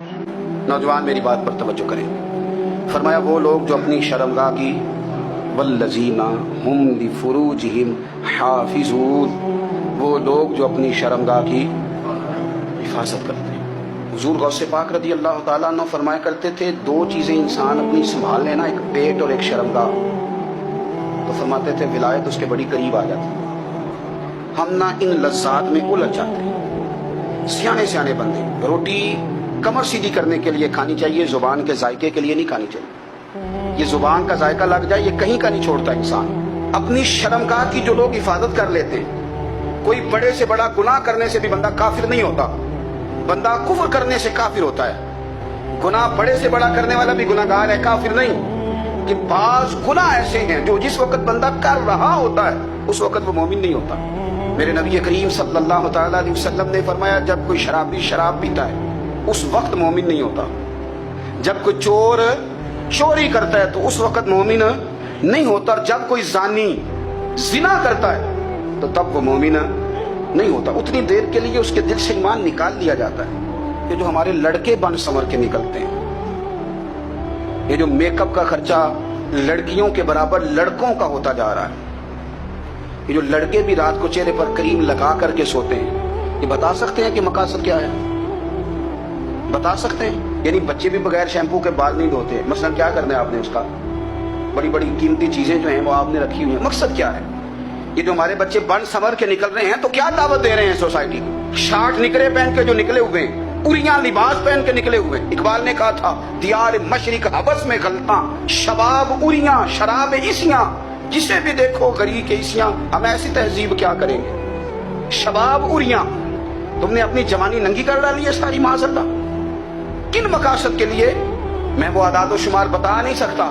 नौजवान मेरी बात पर तवज्जो करें। फरमाया वो लोग जो अपनी शर्मगाह की वल्लज़ीना हुम लिफुरूजिहिम हाफिज़ून, वो लोग जो अपनी शर्मगाह की हिफाजत करते हैं। हुजूर गौसे पाक रज़ी अल्लाह ताला अन्हु फरमाया करते थे, दो चीज़ें इंसान अपनी संभाल लेना, एक पेट और एक शर्मगाह, तो फरमाते थे विलायत उसके बड़ी करीब आ जाती। हम ना इन लज्जात में उलझ जाते हैं। सियाने सियाने बंदे रोटी कमर सीधी करने के लिए खानी चाहिए, जुबान के जायके के लिए नहीं खानी चाहिए। ये जुबान का जायका लग जाए, ये कहीं का नहीं छोड़ता इंसान। अपनी शर्मगाह की जो लोग हिफाजत कर लेते हैं, कोई बड़े से बड़ा गुनाह करने से भी बंदा काफिर नहीं होता, बंदा कुफ्र करने से काफिर होता है। गुनाह बड़े से बड़ा करने वाला भी गुनाहगार है, काफिर नहीं। कि बाज गुनाह ऐसे हैं जो जिस वक्त बंदा कर रहा होता है उस वक्त वो मोमिन नहीं होता। मेरे नबी करीम सल्लल्लाहु तआला अलैहि वसल्लम ने फरमाया, जब कोई शराबी शराब पीता है उस वक्त मोमिन नहीं होता। जब कोई चोर चोरी करता है तो उस वक्त मोमिन नहीं होता। जब कोई जानी जिना करता है तो तब वो मोमिन नहीं होता। उतनी देर के लिए उसके दिल से ईमान निकाल लिया जाता है। ये जो हमारे लड़के बन संवर के निकलते हैं, ये जो मेकअप का खर्चा लड़कियों के बराबर लड़कों का होता जा रहा है, ये जो लड़के भी रात को चेहरे पर क्रीम लगा करके सोते हैं, ये बता सकते हैं कि मकासद क्या है? बता सकते हैं? यानी बच्चे भी बगैर शैम्पू के बाल नहीं धोते। मसलन क्या करना है आपने उसका? बड़ी बड़ी कीमती चीजें जो हैं वो आपने रखी हुई हैं। मकसद क्या है? ये जो हमारे बच्चे बन संवर के निकल रहे हैं तो क्या दावत दे रहे हैं सोसाइटी को? शार्ट निकरे पहन के जो निकले हुए हैं, उरिया लिबास पहन के निकले हुए। इकबाल ने कहा था, दियार मशरिक हवस में गलता, शबाब उरिया शराब इसियां, जिसे भी देखो गरी के इसियां। हम ऐसी तहजीब क्या करेंगे? शबाब उरिया, तुमने अपनी जवानी नंगी कर डाली है सारी माज़अल्लाह। किन मकासद के लिए? मैं वो आदाद शुमार बता नहीं सकता।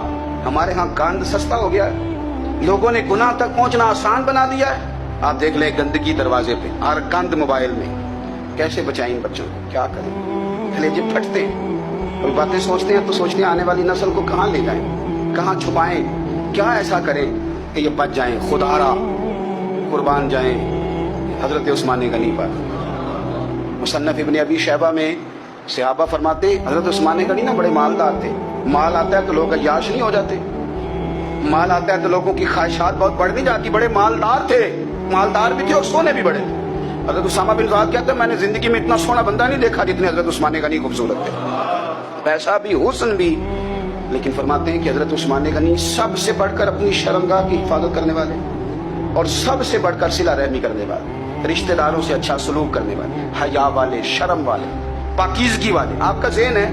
हमारे यहाँ गंद सस्ता हो गया है, लोगों ने गुनाह तक पहुंचना आसान बना दिया है। आप देख ले गंदगी दरवाजे पे और गंद मोबाइल में। कैसे बचाएं इन बच्चों को? क्या करें? कलेजे फटते हैं। कोई बातें सोचते हैं तो सोचते हैं आने वाली नस्ल को कहाँ ले जाएं, कहाँ छुपाएं, क्या ऐसा करें कि ये बच जाएं, खुदारा कुर्बान जाएं हजरत उस्मान गनी पर। मुसन्नफ इब्न अबी शैबा में सहाबा फरमाते हैं, हजरत उस्मान गनी ना बड़े मालदार थे। माल आता है तो लोग अय्याश नहीं हो जाते, माल आता है तो लोगों की ख्वाहिशात बहुत बढ़ नहीं जाती। बड़े मालदार थे, मालदार भी थे और सोने भी बड़े थे। हजरत उसामा बिन ज़ाद कहते हैं, मैंने जिंदगी में इतना सोना बंदा नहीं देखा जितने हजरत उस्मान गनी खूबसूरत थे। पैसा भी, हुस्न भी, लेकिन फरमाते हैं कि हजरत उस्मान गनी सबसे बढ़कर अपनी शर्मगाह की हिफाजत करने वाले और सबसे बढ़कर सिला रहमी करने वाले, रिश्तेदारों से अच्छा सलूक करने वाले, हया वाले, शर्म वाले, पाकीज़गी वाले। आपका ज़हन है,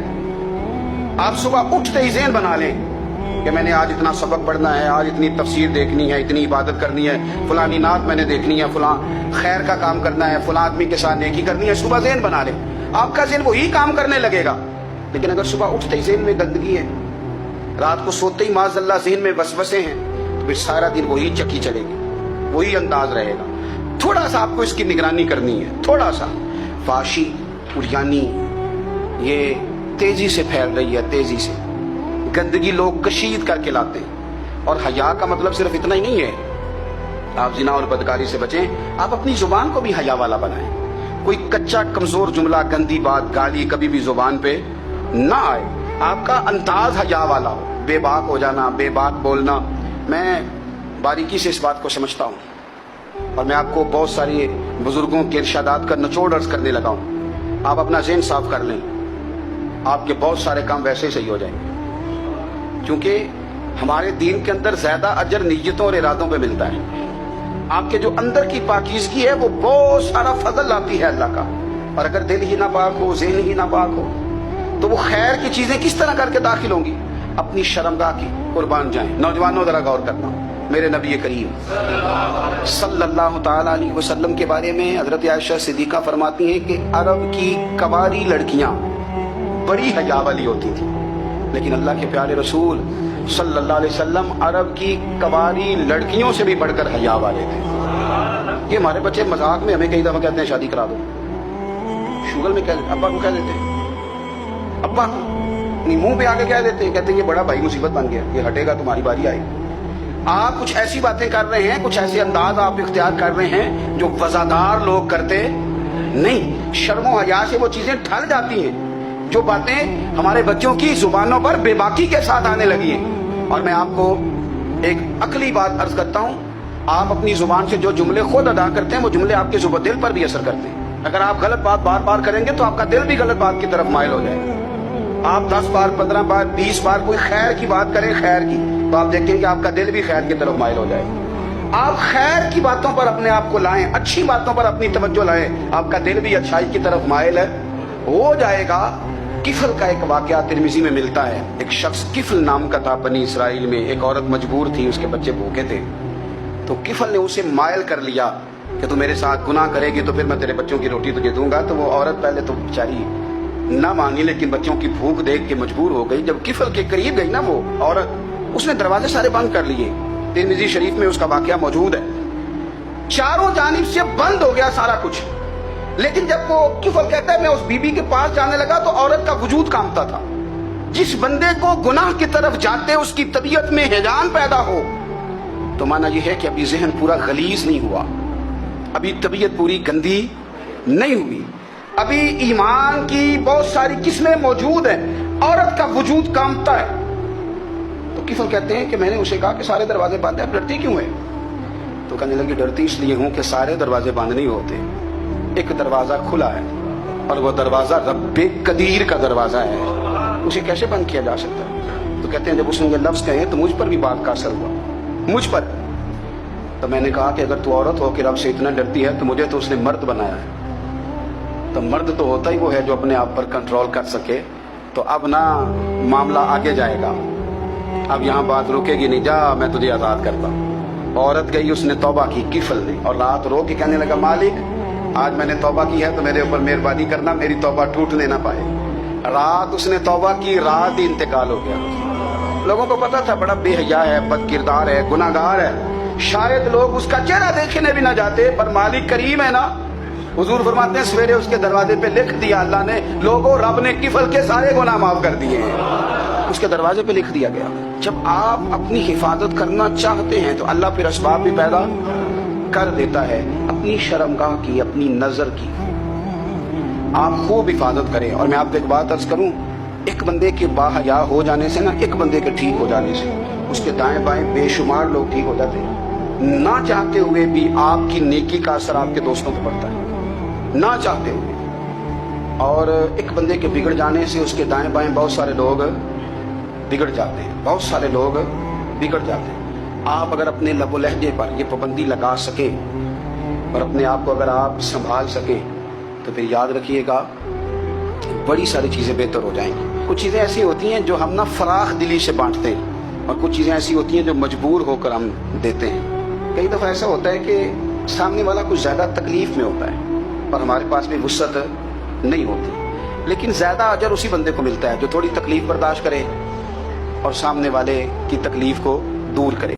आप सुबह उठते ही ज़हन बना लें कि मैंने आज इतना सबक पढ़ना है, आज इतनी तफसीर देखनी है, इतनी इबादत करनी है, फलानी नात मैंने देखनी है, फलां खैर का काम करना है, फलां आदमी के साथ नेकी करनी है। सुबह ज़हन बना लें, आपका ज़हन वही काम करने लगेगा। लेकिन अगर सुबह उठते ही ज़हन में गंदगी है, रात को सोते ही माज़अल्लाह ज़हन में वसवसे हैं, तो फिर सारा दिन वही चक्की चलेगी, वही अंदाज रहेगा। थोड़ा सा आपको इसकी निगरानी करनी है, थोड़ा सा। फाशी उरियानी ये तेजी से फैल रही है, तेजी से गंदगी लोग कशीद करके लाते हैं। और हया का मतलब सिर्फ इतना ही नहीं है आप जिना और बदकारी से बचें, आप अपनी जुबान को भी हया वाला बनाएं। कोई कच्चा कमजोर जुमला, गंदी बात, गाली कभी भी जुबान पे ना आए। आपका अंदाज हया वाला हो, बेबाक हो जाना, बेबाक बोलना। मैं बारीकी से इस बात को समझता हूँ और मैं आपको बहुत सारी बुजुर्गों के इरशादात का निचोड़ अर्ज करने लगा हूँ। आप अपना ज़हन साफ कर लें, आपके बहुत सारे काम वैसे ही सही हो जाएंगे। क्योंकि हमारे दीन के अंदर ज्यादा अजर नीयतों और इरादों पे मिलता है। आपके जो अंदर की पाकीज़गी है वो बहुत सारा फजल आती है अल्लाह का। और अगर दिल ही ना पाक हो, ज़हन ही ना पाक हो, तो वो खैर की चीजें किस तरह करके दाखिल होंगी? अपनी शर्मगाह की कुर्बान जाएं। नौजवानों जरा गौर करना, मेरे नबी करीम सल्लल्लाहु ताला अलैहि वसल्लम के बारे में हजरत आयशा सिद्दीका फरमाती हैं कि अरब की कवारी लड़कियां बड़ी हया वाली होती थी, लेकिन अल्लाह के प्यारे रसूल सल्लल्लाहु अलैहि वसल्लम अरब की कवारी लड़कियों से भी बढ़कर हया वाले थे। ये हमारे बच्चे मजाक में हमें कई दफा कहते हैं शादी करा दो, शुगर में कह अब्बा को कह देते हैं, अब्बा नहीं मुंह पे आके कह देते हैं, कहते हैं ये बड़ा भाई मुसीबत बन गया, ये हटेगा तुम्हारी बारी आएगी। आप कुछ ऐसी बातें कर रहे हैं, कुछ ऐसे अंदाज आप इख्तियार कर रहे हैं जो वजादार लोग करते नहीं। शर्मो हया से वो चीजें ढल जाती हैं। جو باتیں ہمارے بچوں کی زبانوں پر بے باکی کے ساتھ آنے لگی ہیں. اور میں آپ کو ایک عقلی بات عرض کرتا ہوں، آپ اپنی زبان سے جو جملے خود ادا کرتے ہیں وہ جملے آپ کے دل پر بھی اثر کرتے ہیں. اگر آپ غلط بات بار بار کریں گے تو آپ کا دل بھی غلط بات کی طرف مائل ہو جائے گا. آپ 10 بار 15 بار 20 بار کوئی خیر کی بات کریں، خیر کی، تو آپ دیکھیں کہ آپ کا دل بھی خیر کی طرف مائل ہو جائے گا. آپ خیر کی باتوں پر اپنے آپ کو لائیں، اچھی باتوں پر اپنی توجہ لائیں، آپ کا دل بھی اچھائی کی طرف مائل ہو جائے گا. کفل کا ایک واقعہ ترمذی میں ملتا ہے. ایک شخص کفل نام کا تھا بنی اسرائیل میں. ایک عورت مجبور تھی، اس کے بچے بھوکے تھے، تو کفل نے اسے مائل کر لیا کہ تو میرے ساتھ گناہ کرے گی تو پھر میں تیرے بچوں کی روٹی تجھے دوں گا. تو وہ عورت پہلے تو بیچاری نہ مانی، لیکن بچوں کی بھوک دیکھ کے مجبور ہو گئی. جب کفل کے قریب گئی نا وہ عورت، اس نے دروازے سارے بند کر لیے. ترمذی شریف میں اس کا واقعہ موجود ہے. چاروں جانب سے بند ہو گیا سارا کچھ. لیکن جب وہ کفل کہتا ہے میں اس بی بی کے پاس جانے لگا تو عورت کا وجود کانپتا تھا. جس بندے کو گناہ کی طرف جاتے اس کی طبیعت میں ہیجان پیدا ہو تو مانا یہ ہے کہ ابھی ذہن پورا غلیظ نہیں ہوا، ابھی طبیعت پوری گندی نہیں ہوئی، ابھی ایمان کی بہت ساری قسمیں موجود ہیں. عورت کا وجود کانپتا ہے. تو کفل کہتے ہیں کہ میں نے اسے کہا کہ سارے دروازے بند ہیں، ڈرتی کیوں ہے؟ تو کہنے لگی ڈرتی اس لیے ہوں کہ سارے دروازے بند نہیں ہوتے، ایک دروازہ کھلا ہے اور وہ دروازہ رب قدیر کا دروازہ ہے، اسے کیسے بند کیا جا سکتا ہے؟ تو کہتے ہیں جب اس نے یہ لفظ کہے تو مجھ پر بھی بات کا اثر ہوا، مجھ پر. تو میں نے کہا کہ اگر تو عورت ہو کہ رب سے اتنا ڈرتی ہے تو مجھے تو اس نے مرد بنایا ہے. تو مرد تو ہوتا ہی وہ ہے جو اپنے آپ پر کنٹرول کر سکے. تو اب نہ معاملہ آگے جائے گا، اب یہاں بات رکے گی نہیں، جا میں تجھے آزاد کرتا. عورت گئی، اس نے توبہ کی کفل نے، اور رات رو کے کہنے لگا مالک آج میں نے توبہ کی ہے تو میرے اوپر مہربانی کرنا، میری توبہ ٹوٹنے نہ پائے. رات اس نے توبہ کی، رات ہی انتقال ہو گیا. لوگوں کو پتا تھا بڑا بے حیا ہے، بد کردار ہے، گناہ گار ہے، شاید لوگ اس کا چہرہ دیکھنے بھی نہ جاتے، پر مالک کریم ہے نا. حضور فرماتے ہیں سویرے اس کے دروازے پہ لکھ دیا اللہ نے، لوگوں رب نے کفل کے سارے گناہ معاف کر دیے ہیں. اس کے دروازے پہ لکھ دیا گیا. جب آپ اپنی حفاظت کرنا چاہتے ہیں تو اللہ پھر اسباب بھی پیدا کر دیتا ہے. اپنی شرمگاہ کی، اپنی نظر کی آپ خوب حفاظت کریں. اور میں آپ کو ایک بات عرض کروں، ایک بندے کے باحیا ہو جانے سے نا، ایک بندے کے ٹھیک ہو جانے سے اس کے دائیں بائیں بے شمار لوگ ٹھیک ہو جاتے ہیں. نہ چاہتے ہوئے بھی آپ کی نیکی کا اثر آپ کے دوستوں پہ پڑتا ہے، نہ چاہتے ہوئے. اور ایک بندے کے بگڑ جانے سے اس کے دائیں بائیں بہت سارے لوگ بگڑ جاتے ہیں، بہت سارے لوگ بگڑ جاتے ہیں. آپ اگر اپنے لب و لہجے پر یہ پابندی لگا سکیں اور اپنے آپ کو اگر آپ سنبھال سکیں تو پھر یاد رکھیے گا بڑی ساری چیزیں بہتر ہو جائیں گی. کچھ چیزیں ایسی ہوتی ہیں جو ہم نا فراخ دلی سے بانٹتے ہیں، اور کچھ چیزیں ایسی ہوتی ہیں جو مجبور ہو کر ہم دیتے ہیں. کئی دفعہ ایسا ہوتا ہے کہ سامنے والا کچھ زیادہ تکلیف میں ہوتا ہے اور ہمارے پاس بھی وسعت نہیں ہوتی، لیکن زیادہ اجر اسی بندے کو ملتا ہے جو تھوڑی تکلیف برداشت کرے اور سامنے والے کی تکلیف کو دور کرے.